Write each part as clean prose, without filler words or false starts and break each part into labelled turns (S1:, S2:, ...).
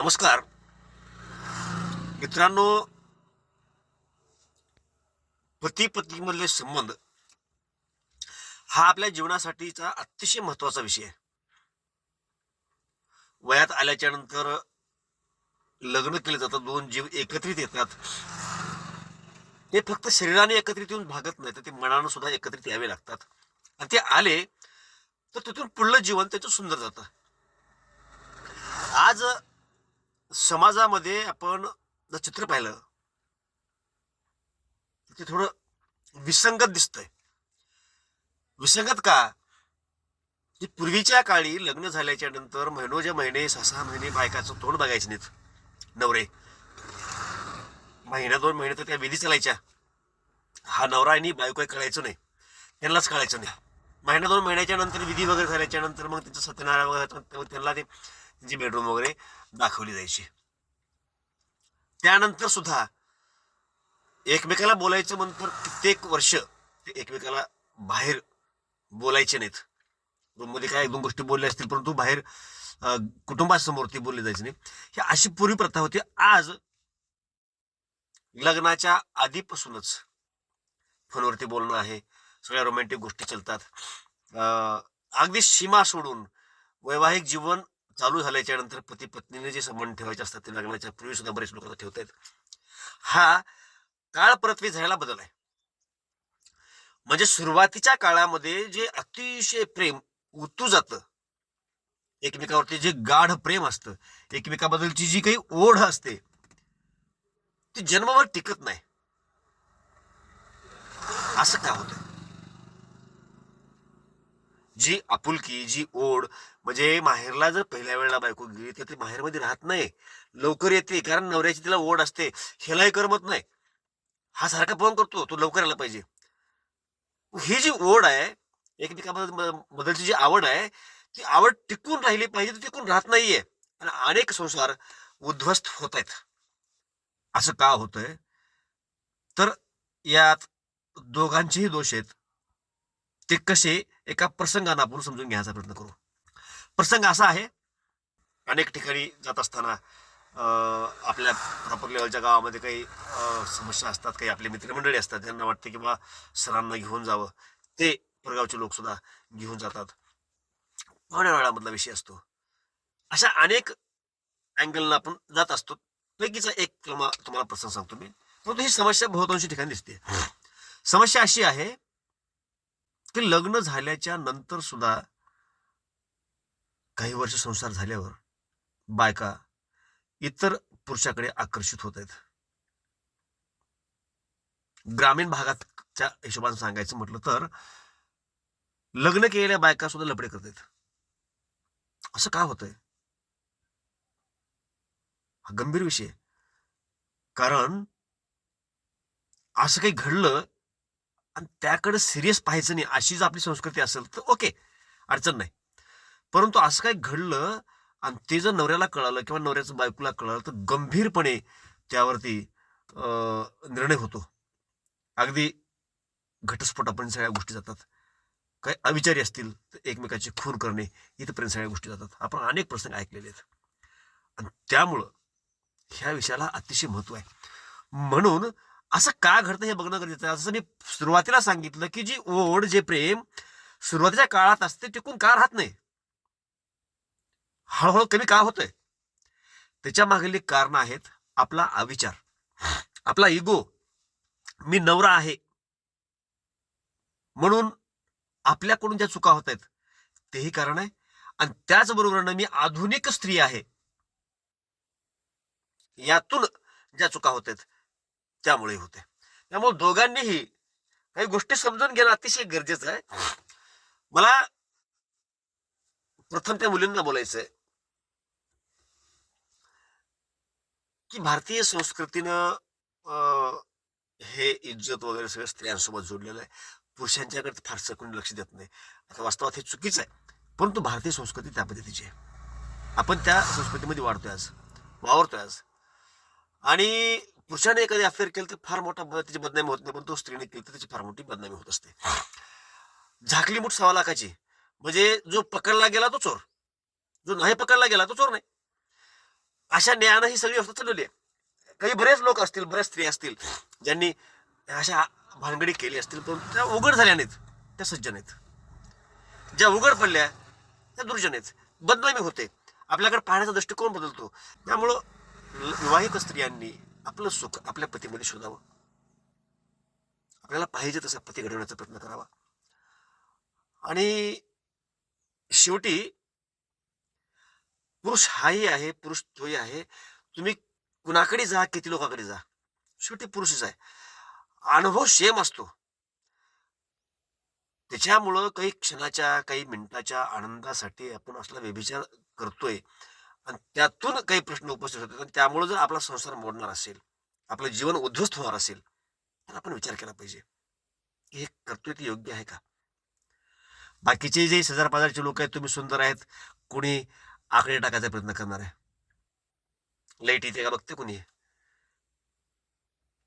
S1: नमस्कार मित्रांनो. पती पत्नी मधले संबंध हा आपल्या जीवनासाठीचा अतिशय महत्वाचा विषय आहे. वयात आल्याच्या नंतर लग्न केले जातं, दोन जीव एकत्रित येतात. ते फक्त शरीराने एकत्रित येऊन भागत नाही, तर ते मनानं सुद्धा एकत्रित यावे लागतात. आणि ते आले तर तिथून पुढलं जीवन त्याचं सुंदर जातं. आज समाजामध्ये आपण जर चित्र पाहिलं तर ते थोडं विसंगत दिसतंय. विसंगत का? की पूर्वीच्या काळी लग्न झाल्याच्या नंतर महिनोच्या महिने 6-6 महिने बायकाचं तोंड बघायचे नाहीत नवरे. महिना 2 महिने तर त्या विधी चालायच्या. हा नवरा आणि बायको कळायचं नाही, त्यांनाच कळायचं नाही. महिना 2 महिन्याच्या नंतर विधी वगैरे झाल्याच्या नंतर मग त्यांचं सत्यनारायण वगैरे त्यांना ते त्यांची बेडरूम वगैरे दाखवली जायची. त्यानंतर सुद्धा एकमेकाला बोलायचं म्हणतर कित्येक वर्ष ते एकमेकाला बाहेर बोलायचे नाहीत. रूम मध्ये काय 1-2 गोष्टी बोलल्या असतील, परंतु बाहेर कुटुंबासमोर ती बोलली जायची नाही. ही अशी पूर्वी प्रथा होती. आज लग्नाच्या आधीपासूनच फोनवरती बोलणं आहे, सगळ्या रोमॅन्टिक गोष्टी चालतात. अगदी सीमा सोडून वैवाहिक जीवन चालू झाल्याच्या नंतर पती पत्नीने जे संबंध ठेवायचे असतात ते लग्नाच्या पूर्वी सुद्धा बरेच लोक ठेवत आहेत. हा काळ परत्वे झालेला बदल आहे. म्हणजे सुरुवातीच्या काळामध्ये जे अतिशय प्रेम उतू जातं, एकमेकावरती जे गाढ प्रेम असतं, एकमेकाबद्दलची जी काही ओढ असते ती जन्मभर टिकत नाही. असं का होतं? जी आपुलकी, जी ओढ, म्हणजे माहेरला जर पहिल्या वेळेला बायको गेली तर ती माहेरमध्ये राहत नाही, लवकर येते. कारण नवऱ्याची तिला ओढ असते. ह्यालाही करमत नाही, हा सारखा फोन करतो, तो लवकर आला पाहिजे. ही जी ओढ आहे, एकमेकाबद्दलची जी आवड आहे, ती आवड टिकून राहिली पाहिजे, ती टिकून राहत नाहीये. आणि अनेक संसार उद्ध्वस्त होत आहेत. असं का होतंय? तर यात दोघांचेही दोष आहेत. ते कसे? एका प्रसंगानं आपण समजून घ्यायचा प्रयत्न करू. प्रसंग असा आहे, अनेक ठिकाणी जात असताना आपल्या प्रॉपर लेवलच्या गावामध्ये काही समस्या असतात, काही आपले मित्रमंडळी असतात, त्यांना वाटते की बा सरांना घेऊन जावं. ते परगावचे लोक सुद्धा घेऊन जातात. पाहुण्या वेळामधला विषय असतो. अशा अनेक अँगलला आपण जात असतो. पैकीचा एक तुम्हाला प्रसंग सांगतो मी. परंतु ही समस्या बहुतांशी ठिकाणी दिसते. समस्या अशी आहे की लग्न झाल्याच्या नंतर सुद्धा काही वर्ष संसार झाल्यावर बायका इतर पुरुषाकडे आकर्षित होत आहेत. ग्रामीण भागातच्या हिशोबाने सांगायचं म्हटलं तर लग्न केलेल्या बायका सुद्धा लफडे करतात. असं का होतंय? हा गंभीर विषय. कारण असं काही घडलं आणि त्याकडे सिरियस पाहायचं नाही, अशी जर आपली संस्कृती असेल तर ओके, अडचण नाही. परंतु असं काही घडलं आणि ते जर नवऱ्याला कळालं किंवा नवऱ्याचं बायकोला कळालं तर गंभीरपणे त्यावरती निर्णय होतो. अगदी घटस्फोटापर्यंत सगळ्या गोष्टी जातात. काही अविचारी असतील तर एकमेकाची खून करणे इथपर्यंत सगळ्या गोष्टी जातात. आपण अनेक प्रसंग ऐकलेले आहेत. आणि त्यामुळं ह्या विषयाला अतिशय महत्व आहे. म्हणून असं का घडतं हे बघणं गरजेचं आहे. असं मी सुरुवातीला सांगितलं की जी ओढ, जे प्रेम सुरुवातीच्या काळात असते टिकून का राहत नाही, हळूहळू कमी का होतंय? त्याच्या मागील कारण आहेत आपला अविचार, आपला इगो. मी नवरा आहे म्हणून आपल्याकडून ज्या चुका होत आहेत तेही कारण आहे. आणि त्याचबरोबर मी आधुनिक स्त्री आहे, यातून ज्या चुका होत आहेत त्यामुळे होते. त्यामुळे दोघांनीही काही गोष्टी समजून घेणं अतिशय गरजेचं आहे. मला प्रथम त्या मुलींना बोलायचंय की भारतीय संस्कृतीनं हे इज्जत वगैरे सगळं स्त्रियांसोबत जोडलेलं आहे. पुरुषांच्याकडे फारसं कोणी लक्ष देत नाही. आता वास्तवात हे चुकीचं आहे, परंतु भारतीय संस्कृती त्या पद्धतीची आहे. आपण त्या संस्कृतीमध्ये वाढतोय आज, वावरतोय आज. आणि पुरुषाने एखादी अफेअर केलं तर फार मोठा त्याची बदनामी होत नाही, पण तो स्त्रीने केली तर त्याची फार मोठी बदनामी होत असते. झाकली मूठ 1.25 लाखाची. म्हणजे जो पकडला गेला तो चोर, जो नाही पकडला गेला तो चोर नाही. अशा न्यायानं ही सगळी व्यवस्था चालवली आहे. काही बरेच लोक असतील, बऱ्याच स्त्री असतील ज्यांनी अशा भानगडी केली असतील, पण त्या उघड झाल्या नाहीत, त्या सज्जन आहेत. ज्या उघड पडल्या त्या दुर्जन आहेत. बदनामी होते, आपल्याकडे पाहण्याचा दृष्टिकोन बदलतो. त्यामुळं विवाहित स्त्रियांनी आपलं सुख आपल्या पतीमध्ये शोधावं. आपल्याला पाहिजे तसा पती घडवण्याचा प्रयत्न करावा. आणि शेवटी पुरुष हाही आहे, पुरुष तोही आहे. तुम्ही कुणाकडे जा, किती लोकांकडे जा, शेवटी पुरुषच आहे. अनुभव सेम असतो. त्याच्यामुळं काही क्षणाच्या, काही मिनिटाच्या आनंदासाठी आपण असला व्यभिचार करतोय आणि त्यातून काही प्रश्न उपस्थित होतात. आणि त्यामुळे जर आपला संसार मोडणार असेल, आपलं जीवन उद्ध्वस्त होणार असेल, तर आपण विचार केला पाहिजे की हे करतोय ते योग्य आहे का. बाकीचे जे शेजार पाजारचे लोक आहेत, तुम्ही सुंदर आहेत, कोणी आकडे टाकायचा प्रयत्न करणार आहे, लाईट येते का बघते कोणी,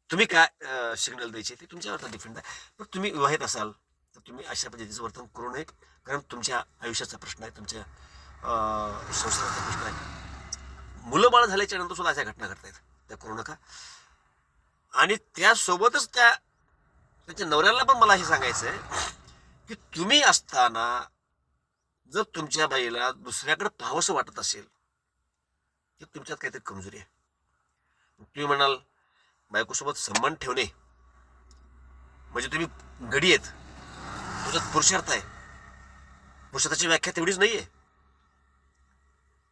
S1: तुम्ही काय सिग्नल द्यायचे ते तुमच्यावर डिपेंड आहे. पण तुम्ही विवाहित असाल तर तुम्ही अशा पद्धतीचं वर्तन करू नये. कारण तुमच्या आयुष्याचा प्रश्न आहे, तुमच्या संसाराचा प्रश्न आहे. मुलं बाळ झाल्याच्या नंतर सुद्धा अशा घटना घडतायत, त्या करू नका. आणि त्यासोबतच त्याच्या नवऱ्याला पण मला हे सांगायचं आहे की तुम्ही असताना जर तुमच्या बाईला दुसऱ्याकडे पाहावंसं वाटत असेल की तुमच्यात काहीतरी कमजोरी आहे. तुम्ही म्हणाल बायकोसोबत संबंध ठेवणे म्हणजे तुम्ही गडी आहेत, तुझ्यात पुरुषार्थ आहे. पुरुषार्थाची व्याख्या तेवढीच नाहीये.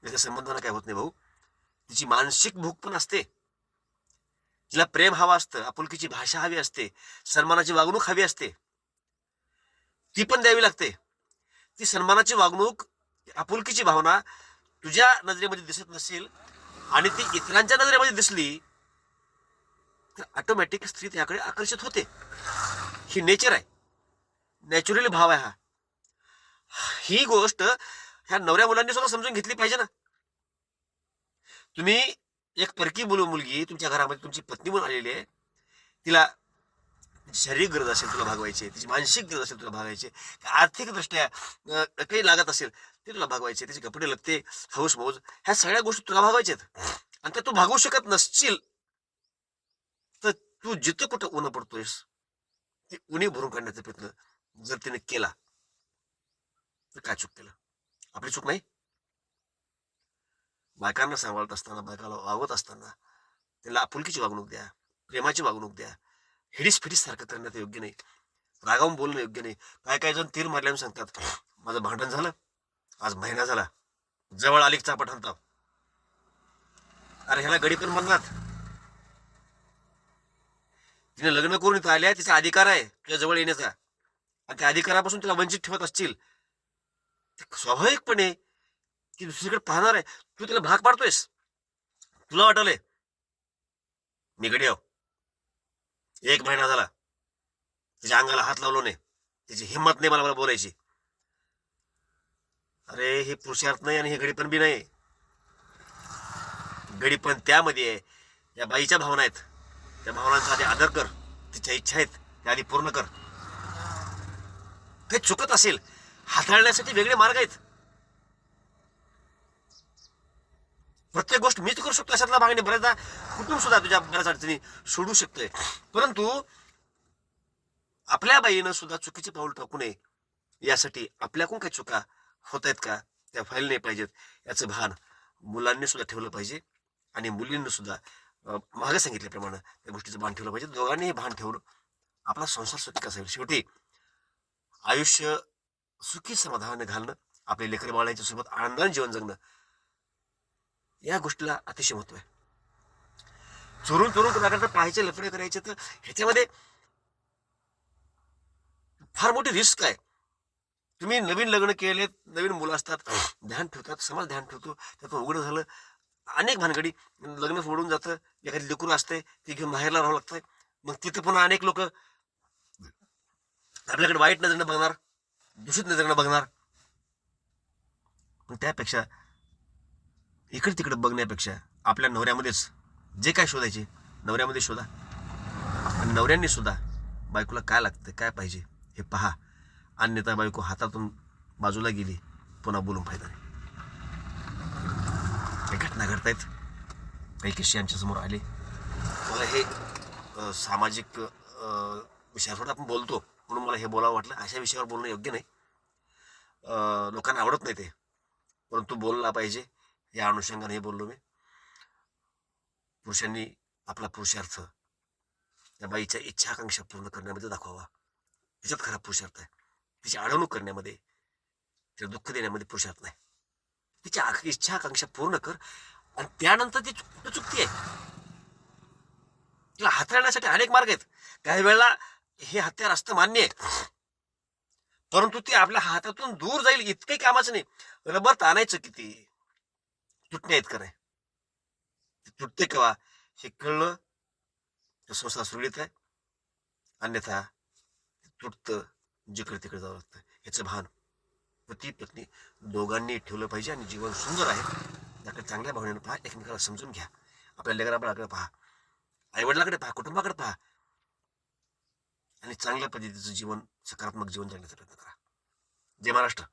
S1: त्या संबंधाला काय होत नाही भाऊ. तिची मानसिक भूक पण असते, तिला प्रेम हवं असतं, आपुलकीची भाषा हवी असते, सन्मानाची वागणूक हवी असते, ती पण द्यावी लागते. ती सन्मानाची वागणूक, आपुलकीची भावना तुझ्या नजरेमध्ये दिसत नसेल आणि ती इतरांच्या नजरेमध्ये दिसली तर ऑटोमॅटिक स्त्री त्याकडे आकर्षित होते. ही नेचर आहे, नॅचरली भाव आहे हा. ही गोष्ट ह्या नवऱ्या मुलांनी सुद्धा समजून घेतली पाहिजे ना. तुम्ही एक परकी मुलगी तुमच्या घरामध्ये तुमची पत्नी म्हणून आलेली आहे, तिला शारीरिक गरज असेल तुला भागवायची, तिची मानसिक गरज असेल तुला भागवायची, आर्थिकदृष्ट्या काही लागत असेल ते तुला भागवायचे, तिचे कपडे लगते, हौस मौज, ह्या सगळ्या गोष्टी तुला भागवायच्यात. आणि त्या तू भागवू शकत नसशील तर तू जिथं कुठं उन्हा पडतोयस ती उणी भरून काढण्याचा प्रयत्न जर तिने केला तर काय चूक केलं. आपली चूक नाही. बायकांना सांभाळत असताना, बायकाला वागवत असताना त्याला आपुलकीची वागणूक द्या, प्रेमाची वागणूक द्या. हिडीस फिडीस सारखं करणं योग्य नाही, रागावून बोलणं योग्य नाही. काय काय जण तीर मारल्यानं सांगतात माझं भांडण झालं, आज महिना झाला, जवळ आली चापट हाणताव. अरे ह्याला गडी पण म्हणतात. तिने लग्न करून इथं आल्या, तिचा अधिकार आहे तुझ्या जवळ येण्याचा, आणि त्या अधिकारापासून तिला वंचित ठेवत असतील स्वाभाविकपणे ती दुसरीकडे पाहणार आहे. तू तिला भाग पाडतोयस, तुला वाटलंय मी गडी आहो, एक महिना झाला तिच्या अंगाला हात लावलो नाही, तिची हिंमत नाही मला बोलायची. अरे हे पुरुषार्थ नाही आणि हे गडीपण बी नाही. गडीपण त्यामध्ये आहे, या बाईच्या भावना आहेत, त्या भावनांचा आधी आदर कर, तिच्या इच्छा आहेत त्या आधी पूर्ण कर. काही चुकत असेल हाताळण्यासाठी वेगळे मार्ग आहेत. प्रत्येक गोष्ट मीच करू शकतो अशातला भाग नाही. बऱ्याचदा कुटुंब सुद्धा तुझ्या बऱ्याच अडचणी सोडू शकतोय, परंतु आपल्या बाईनं सुद्धा चुकीचे पाऊल टाकू नये यासाठी आपल्याकडून काही चुका होत आहेत का त्या व्हायला नाही पाहिजेत याचं भान मुलांनी सुद्धा ठेवलं पाहिजे. आणि मुलींनी सुद्धा मागे सांगितल्याप्रमाणे त्या गोष्टीचं भान ठेवलं पाहिजे. दोघांनीही भान ठेवून आपला संसार सुखी कसा होईल. शेवटी आयुष्य सुखी समाधानाने घालणं, आपल्या लेकरी बाळांच्या सोबत आनंदाने जीवन जगणं, या गोष्टीला अतिशय महत्व आहे. चोरून चोरून कुणाकडे पाहायचे, लफडे करायचे, तर ह्याच्यामध्ये फार मोठी रिस्क आहे. तुम्ही नवीन लग्न केले, नवीन मुलं असतात, ध्यान ठेवतात, समाज ध्यान ठेवतो, त्यातून उघड झालं अनेक भानगडी, लग्न सोडून जातं, एखादी लेकरू असते ती घेऊन बाहेरला राहावं लागतंय. मग तिथं पुन्हा अनेक लोक आपल्याकडे वाईट नजरेनं बघणार, दूषित नजरेनं बघणार. पण त्यापेक्षा इकडे तिकडे बघण्यापेक्षा आपल्या नवऱ्यामध्येच जे काय शोधायचे नवऱ्यामध्ये शोधा. आणि नवऱ्यांनी सुद्धा बायकोला काय लागतं, काय पाहिजे हे पहा. अन्यथा बायको हातातून बाजूला गेली, पुन्हा बोलून फायदा नाही. घटना घडतायत, काही किस्से आमच्यासमोर आले. मला हे सामाजिक विषयावर आपण बोलतो म्हणून मला हे बोलावं वाटलं. अशा विषयावर बोलणं योग्य नाही. लोकांना आवडत नाही ते, परंतु बोलला पाहिजे या अनुषंगाने हे बोललो मी. पुरुषांनी आपला पुरुषार्थ त्या बाईच्या इच्छा आकांक्षा पूर्ण करण्यामध्ये दाखवावा. त्याच्यात खरा पुरुषार्थ आहे. तिची अडवणूक करण्यामध्ये, तिला दुःख देण्यामध्ये पुरुषार्थ नाही. तिच्या इच्छा आकांक्षा पूर्ण कर आणि त्यानंतर ती चुकती आहे. तिला हाताळण्यासाठी अनेक मार्ग आहेत. काही वेळेला हे हत्यार असतं मान्य आहे, परंतु ते आपल्या हातातून दूर जाईल इतकंही कामाचं नाही. रबर ताणायचं किती, तुटण्या इतकं नाही. ते तुटते केव्हा हे कळलं तर संसार सुरळीत आहे. अन्यथा तुटतं, जिकडे तिकडे जावं लागतं. याचं भान पती पत्नी दोघांनी ठेवलं पाहिजे. आणि जीवन सुंदर आहे त्याकडे चांगल्या भावनेनं पहा, एकमेकाला समजून घ्या. आपल्या लेकराबाळाकडे पहा, आईवडिलाकडे पहा, कुटुंबाकडे पहा आणि चांगल्या पद्धतीचं जीवन, सकारात्मक जीवन जगण्याचा प्रयत्न करा. जय महाराष्ट्र.